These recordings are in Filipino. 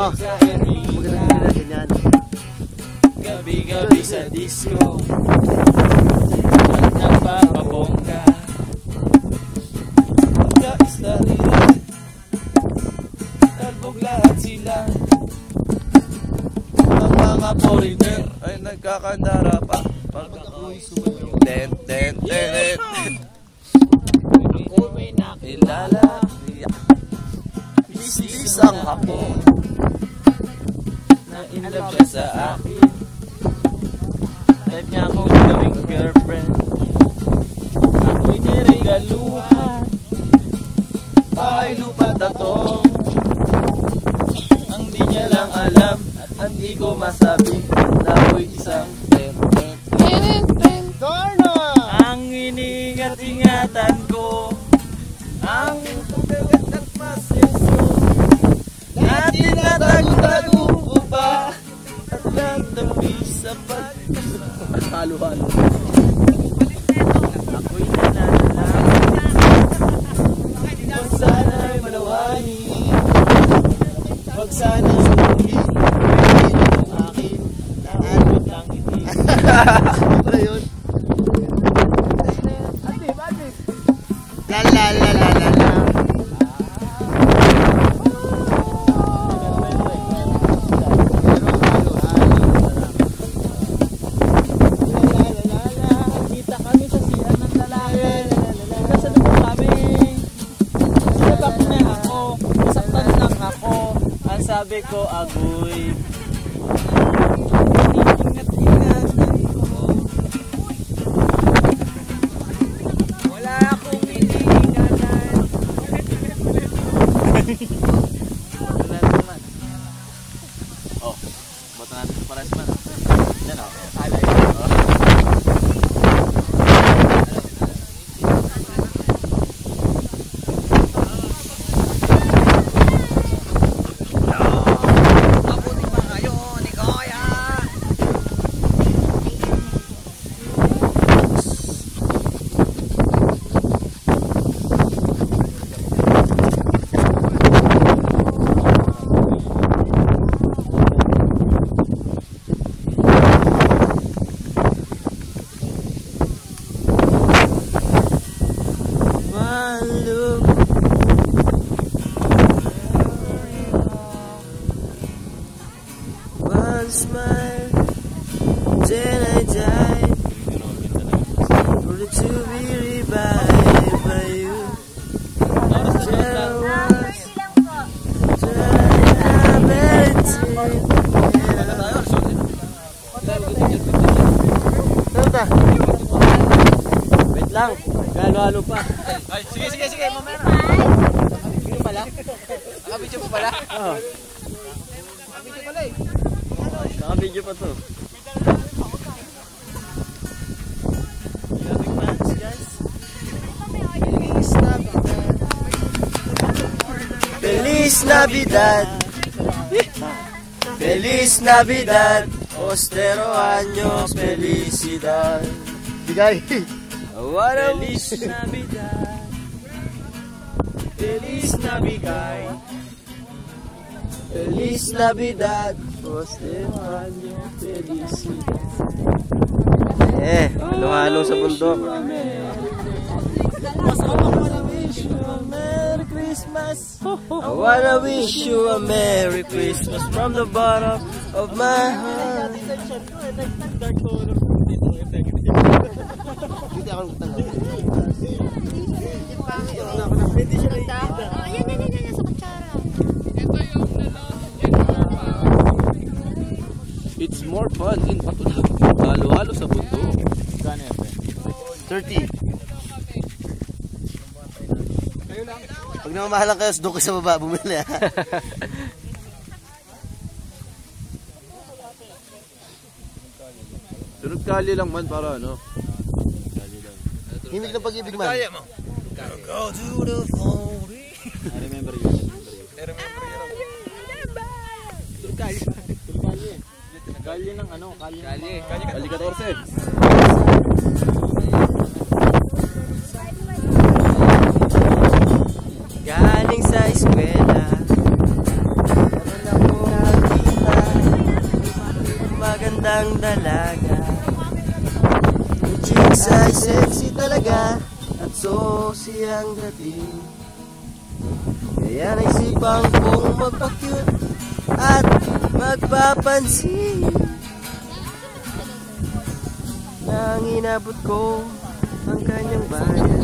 Oh, magandang na ganyan. Gabi-gabi sa disco at napapabongga. Pagka-istarila talbog lahat sila. Ang mga foreigner ay nagkakandara pa. Pag ako'y sumayo, ten, ten, ten, ten. Ako may nakilala, isang hapon na in love siya sa akin. Type niya akong gawing girlfriend. Ako'y niregaluhan bahay lupa tatong. Ang di niya lang alam at hindi ko masabi na ako'y isang ten. Ang iniingat-ingatan ko, ang pagdagat at masyaso, at tinatago-tago ko pa at nagtabi sa pagkakalo-halo. Ako'y nananalangin, huwag sana'y malawani, huwag sana'y sumungin ang akin na alot ng ngiti. Ano yun? La la la la la la. Kita kami sa siyan ng lalaki. Nasa dugo kami. Sinabak niya ako. Nasaktan lang ako. Ang sabi ko, agoy. Ingat-ingatan ko. Wala akong iniingatan. Wala naman. Oh, bota natin sa pares man. Yan o. Alay. One smile, then I died, only to be revived by you. There was wait lang, halo-halo pa. Ay, sige, mamaya na. Video pala? Naka-video pa pala? Oo. Naka-video pala eh. Naka-video pa to. Grabbing fans, guys. Feliz Navidad. Feliz Navidad. Ostero años, felicidad. Bigay. What a Feliz Navidad. Feliz Navidad. Feliz Navidad. Ostero años, felicidad. Halo-halo sa bundok. Merry Christmas. I wanna wish you a Merry Christmas from the bottom of my heart. It's more fun in Patulak. Halo-halo sa bundok. 30. Pag namamahalan kayo, doon kayo sa baba, bumili ha. Sunod kali lang man para ano. Himig ng pag-ibig man. Kaya mo. Go to the phone. I remember you. Kali. Kali ng ano? Kali 14. Galing sa eskwela, meron akong magandang dalaga. Yung chicks ay sexy talaga at saucy ang dating. Kaya naisipan kong magpa-cute at magpapansin. Nang inabot ko ang kanyang bayan.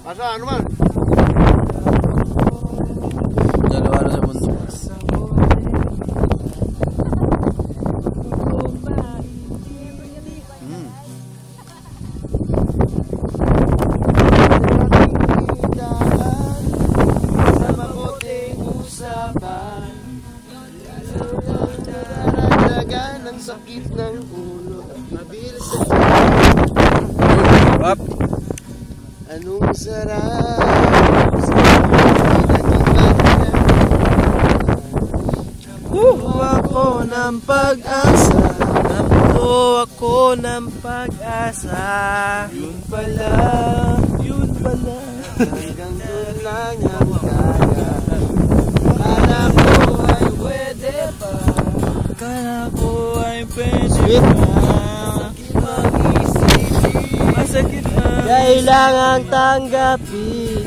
Asa, ano man? Dalawa na sa mundo. Sa mabuting usapan, daragdagan ang sakit ng ulo at mabilis sa Up. anong sarap. Ako ng pag-asa, nabuto ako ng pag-asa. Yun pala, hanggang doon lang ang kaya. Kala ko ay pwede pa, kala ko ay pwede pa. Masakit na, kailangang tanggapin.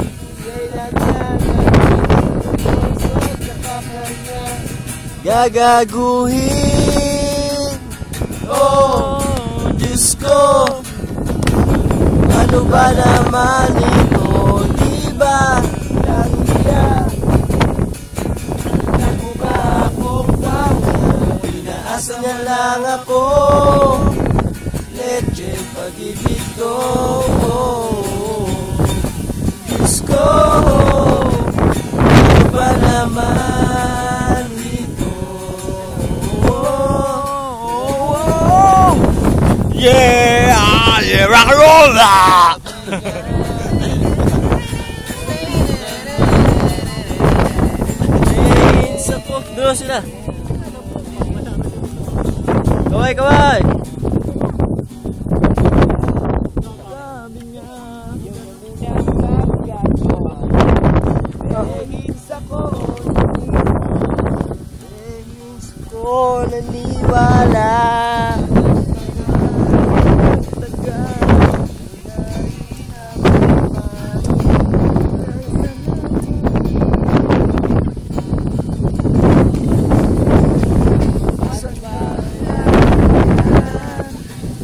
Gagaguhin. Oh, Diyos ko, ano ba naman ito? Diba lang niya? Ako ba akong tanga? Pinaasa niya lang ako. Leche pag-ibig ko. Diyos ko, ano ba naman ito? Yeah! Yeah! Rock and roll! Doon sila. Kaway, kaway! Ko naniwala.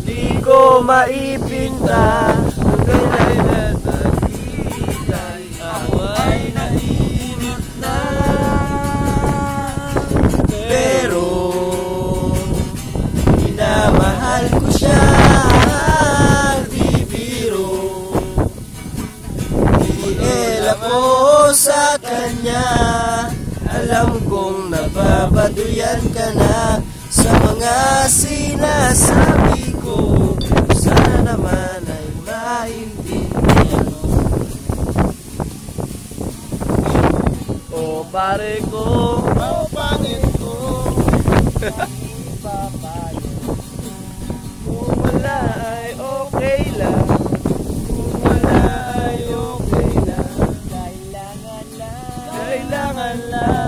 Di ko maipinta ang kailan na nagigay. Ako ay nainip na. Pero minamahal ko siya. Di biro. Iel ako sa kanya. Alam kong nababaduyan ka na sa mga sinasabi ko. Sana naman ay maintindihan. O pare ko, o pangit ko, kung wala ay okay lang. Kung wala ay okay lang. Kailangan lang